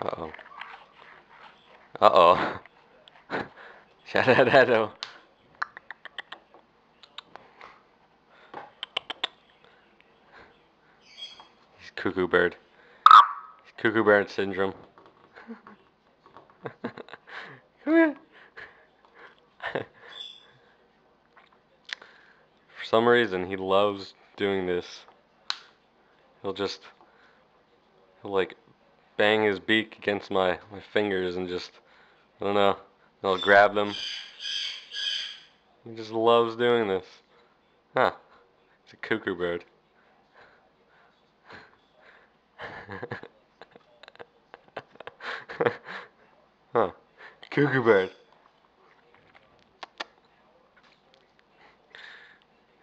Uh-oh. Uh-oh. Shadow. He's cuckoo bird. Cuckoo bird syndrome. Come here. For some reason, he loves doing this. He'll just, he'll like bang his beak against my fingers and just, I don't know, I'll grab them. He just loves doing this. Huh. It's a cuckoo bird. Huh. Cuckoo bird.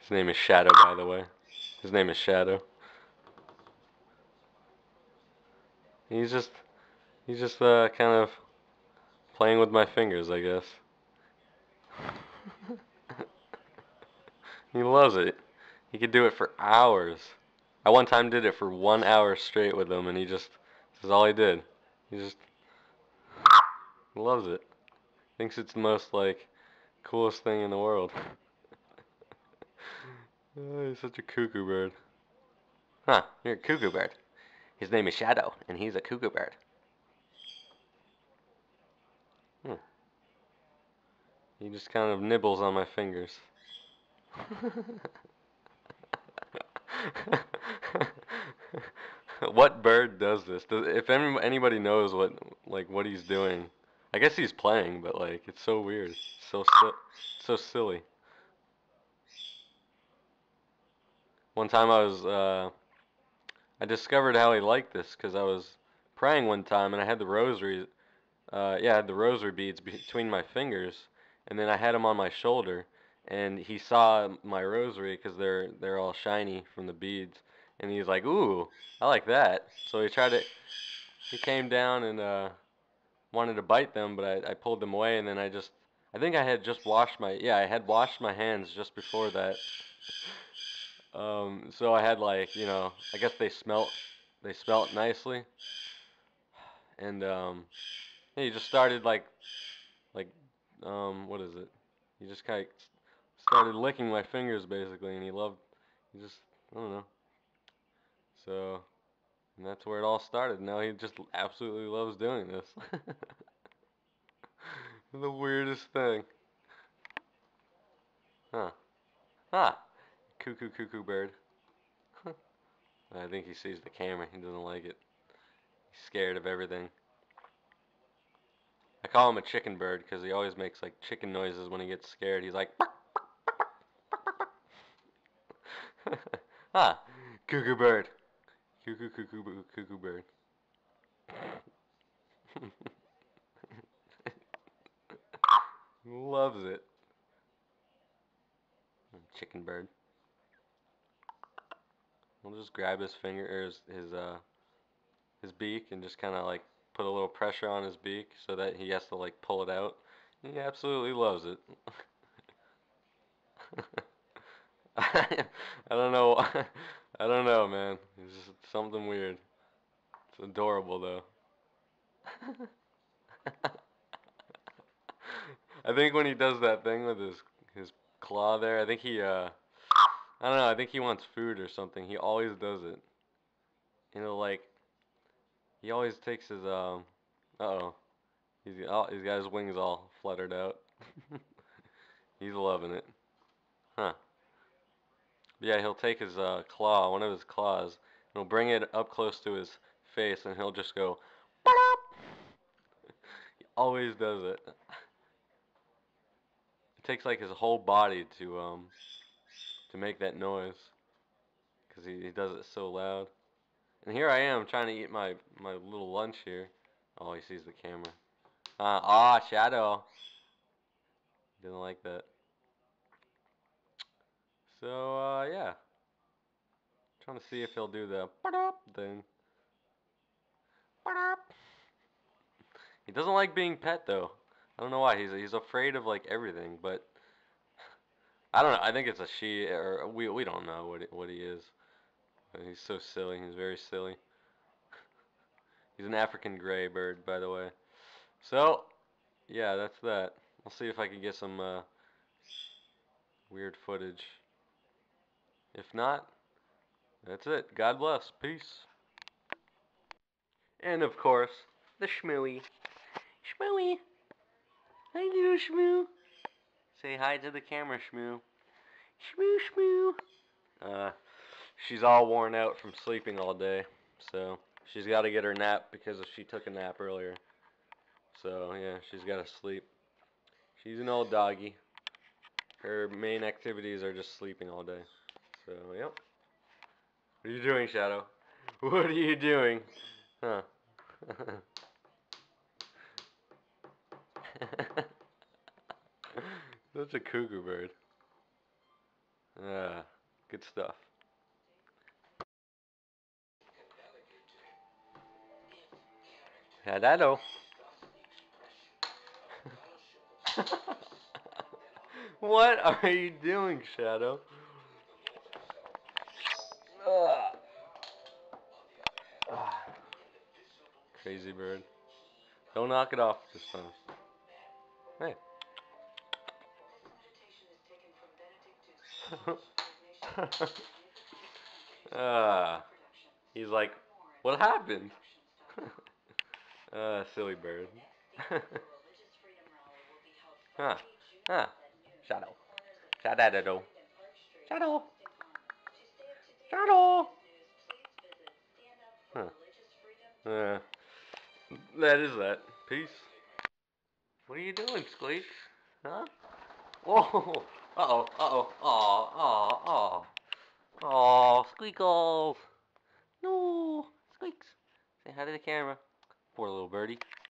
His name is Shadow, by the way. His name is Shadow. He's just, kind of playing with my fingers, I guess. He loves it. He could do it for hours. I one time did it for 1 hour straight with him, and this is all he did. He just loves it. Thinks it's the most, like, coolest thing in the world. Oh, he's such a cuckoo bird. Huh, you're a cuckoo bird. His name is Shadow, and he's a cuckoo bird. Hmm. He just kind of nibbles on my fingers. What bird does this? If anybody knows what he's doing, I guess he's playing, but like it's so weird, so silly. One time I discovered how he liked this because I was praying one time and I had the rosary, yeah, I had the rosary beads between my fingers, and then I had them on my shoulder, and he saw my rosary because they're all shiny from the beads, and he's like, "Ooh, I like that." So he came down and wanted to bite them, but I pulled them away, and then I think I had just washed I had washed my hands just before that. So I had like, I guess they smelt nicely, and yeah, he just started like, what is it? He just kind of started licking my fingers basically, and he just, I don't know. So, and that's where it all started. Now he just absolutely loves doing this. The weirdest thing. Huh. Ah, cuckoo bird. I think he sees the camera. He doesn't like it. He's scared of everything. I call him a chicken bird because he always makes like chicken noises when he gets scared. He's like, ah, cuckoo bird. Cuckoo bird. Loves it. Chicken bird. We'll just grab his finger or his beak and just kind of like put a little pressure on his beak so that he has to like pull it out. He absolutely loves it. I don't know. I don't know, man. It's just something weird. It's adorable though. I think when he does that thing with his claw there, I think I don't know, I think he wants food or something. He always does it. Like he always takes his uh-oh. He's got his wings all fluttered out. He's loving it. Huh. Yeah, he'll take his one of his claws, and he'll bring it up close to his face, and he'll just go, "Ba-dop!" He always does it. It takes like his whole body to make that noise, because he does it so loud. And here I am trying to eat my little lunch here. Oh, he sees the camera. Shadow. Didn't like that. So, yeah. Trying to see if he'll do the ba-dop thing. Ba-dop. He doesn't like being pet though. I don't know why. He's afraid of like everything, but I don't know. I think it's a she or we don't know what he is. But he's so silly. He's very silly. He's an African gray bird, by the way. So, yeah, that's that. I'll see if I can get some weird footage. If not, that's it. God bless. Peace. And of course, the Shmooey. Shmooey. How you doing, Shmoo? Say hi to the camera, Shmoo. Shmoo, Shmoo. Uh, she's all worn out from sleeping all day, so she's got to get her nap because she took a nap earlier. So yeah, she's got to sleep. She's an old doggy. Her main activities are just sleeping all day. So yep. What are you doing, Shadow? What are you doing? Huh? That's a cuckoo bird. Ah, good stuff. Hello. What are you doing, Shadow? Ugh. Ah, crazy bird. Don't knock it off this time. Hey. Ah, he's like, what happened? Silly bird. Huh. Huh. Shadow. Shadow. Shadow. Shadow. Huh. Uh, that is that. Peace. What are you doing, Squeaks? Huh? Whoa! Uh-oh, uh-oh. Aw, aw, aw. Aw, Squeakles! No! Squeaks! Say hi to the camera. Poor little birdie.